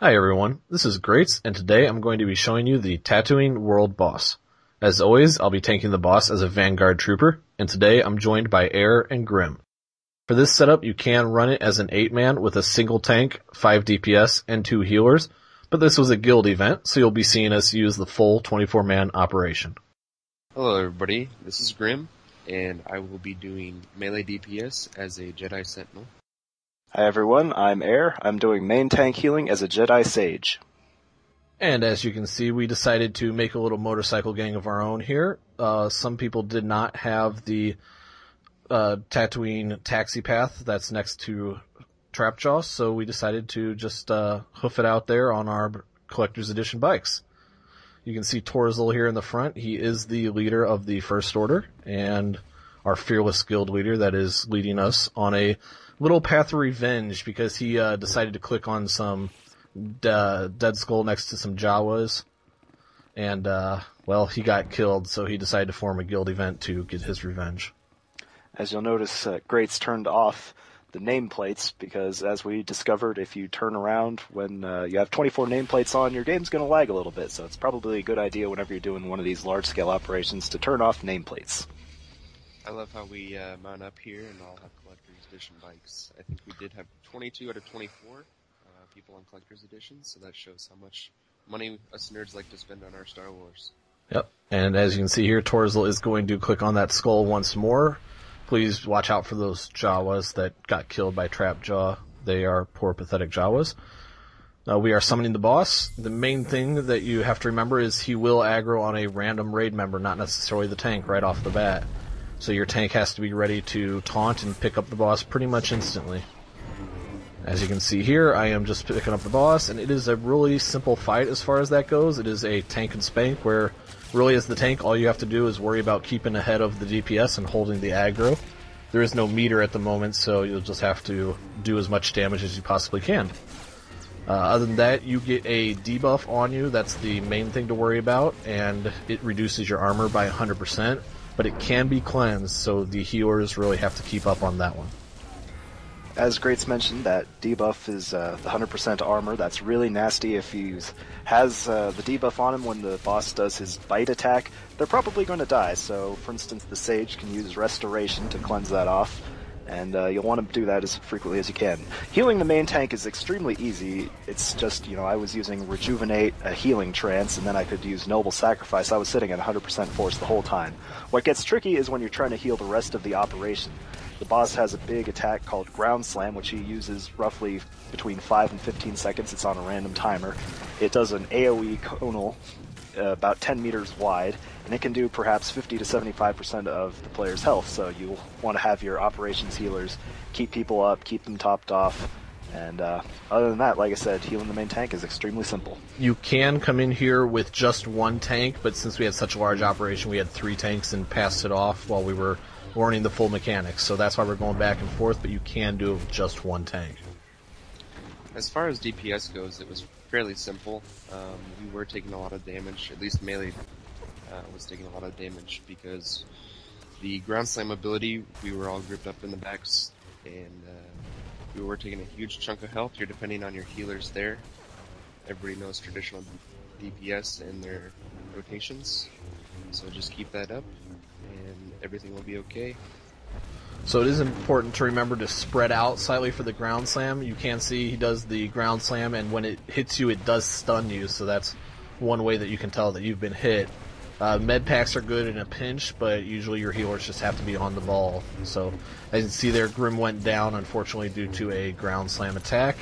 Hi everyone, this is Grates, and today I'm going to be showing you the Tatooine World Boss. As always, I'll be tanking the boss as a Vanguard Trooper, and today I'm joined by Air and Grim. For this setup, you can run it as an 8-man with a single tank, 5 DPS, and 2 healers, but this was a guild event, so you'll be seeing us use the full 24-man operation. Hello everybody, this is Grim, and I will be doing melee DPS as a Jedi Sentinel. Hi everyone, I'm Air. I'm doing main tank healing as a Jedi Sage. And as you can see, we decided to make a little motorcycle gang of our own here. Some people did not have the Tatooine taxi path that's next to Trapjaw, so we decided to just hoof it out there on our Collector's Edition bikes. You can see Torzel here in the front. He is the leader of the First Order, and our fearless guild leader that is leading us on a little path of revenge because he decided to click on some dead skull next to some Jawas, and well, he got killed, so he decided to form a guild event to get his revenge. As you'll notice, Grates turned off the nameplates because, as we discovered, if you turn around when you have 24 nameplates on, your game's going to lag a little bit, so it's probably a good idea whenever you're doing one of these large-scale operations to turn off nameplates. I love how we mount up here and all have Collector's Edition bikes. I think we did have 22 out of 24 people on Collector's Edition, so that shows how much money us nerds like to spend on our Star Wars. Yep, and as you can see here, Torzel is going to click on that skull once more. Please watch out for those Jawas that got killed by Trapjaw. They are poor, pathetic Jawas. We are summoning the boss. The main thing that you have to remember is he will aggro on a random raid member, not necessarily the tank, right off the bat. So your tank has to be ready to taunt and pick up the boss pretty much instantly. As you can see here, I am just picking up the boss, and it is a really simple fight as far as that goes. It is a tank and spank where, really as the tank, all you have to do is worry about keeping ahead of the DPS and holding the aggro. There is no meter at the moment, so you'll just have to do as much damage as you possibly can. Other than that, you get a debuff on you. That's the main thing to worry about, and it reduces your armor by 100%. But it can be cleansed, so the healers really have to keep up on that one. As Grates mentioned, that debuff is the 100% armor. That's really nasty. If he has the debuff on him when the boss does his bite attack, they're probably going to die. So, for instance, the Sage can use Restoration to cleanse that off, and you'll want to do that as frequently as you can. Healing the main tank is extremely easy. It's just, I was using Rejuvenate, a healing trance, and then I could use Noble Sacrifice. I was sitting at 100% force the whole time. What gets tricky is when you're trying to heal the rest of the operation. The boss has a big attack called Ground Slam, which he uses roughly between 5 and 15 seconds. It's on a random timer. It does an AoE conal about 10 meters wide, and it can do perhaps 50 to 75% of the player's health, so you'll want to have your operations healers keep people up, keep them topped off, and other than that, like I said, healing the main tank is extremely simple. You can come in here with just one tank, but since we had such a large operation, we had 3 tanks and passed it off while we were learning the full mechanics, so that's why we're going back and forth, but you can do it with just one tank. As far as DPS goes, it was fairly simple. We were taking a lot of damage, at least melee was taking a lot of damage because the ground slam ability, we were all grouped up in the backs, and we were taking a huge chunk of health. You're depending on your healers there. Everybody knows traditional DPS and their rotations, so just keep that up and everything will be okay. So it is important to remember to spread out slightly for the ground slam. You can see he does the ground slam, and when it hits you, it does stun you, so that's one way that you can tell that you've been hit. Med packs are good in a pinch, but usually your healers just have to be on the ball. So as you can see there, Grim went down, unfortunately, due to a ground slam attack.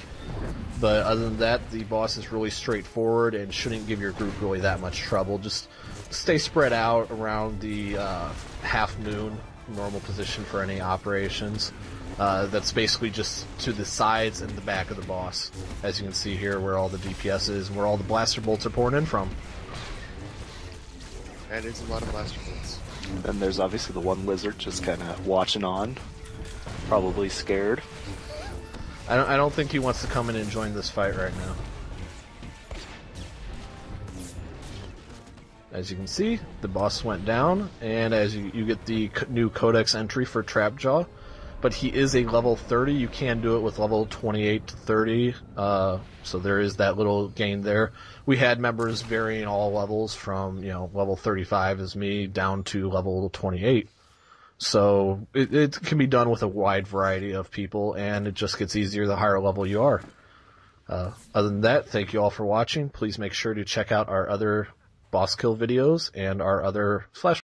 But other than that, the boss is really straightforward and shouldn't give your group really that much trouble. Just stay spread out around the half moon, normal position for any operations. That's basically just to the sides and the back of the boss, as you can see here where all the DPS is and where all the blaster bolts are pouring in from. That is a lot of blaster bolts. And there's obviously the one lizard just kind of watching on, probably scared. I don't think he wants to come in and join this fight right now. As you can see, the boss went down, and as you get the new codex entry for Trapjaw, but he is a level 30. You can do it with level 28 to 30, so there is that little gain there. We had members varying all levels from, level 35 is me down to level 28. So it can be done with a wide variety of people, and it just gets easier the higher level you are. Other than that, thank you all for watching. Please make sure to check out our other boss kill videos and our other Slash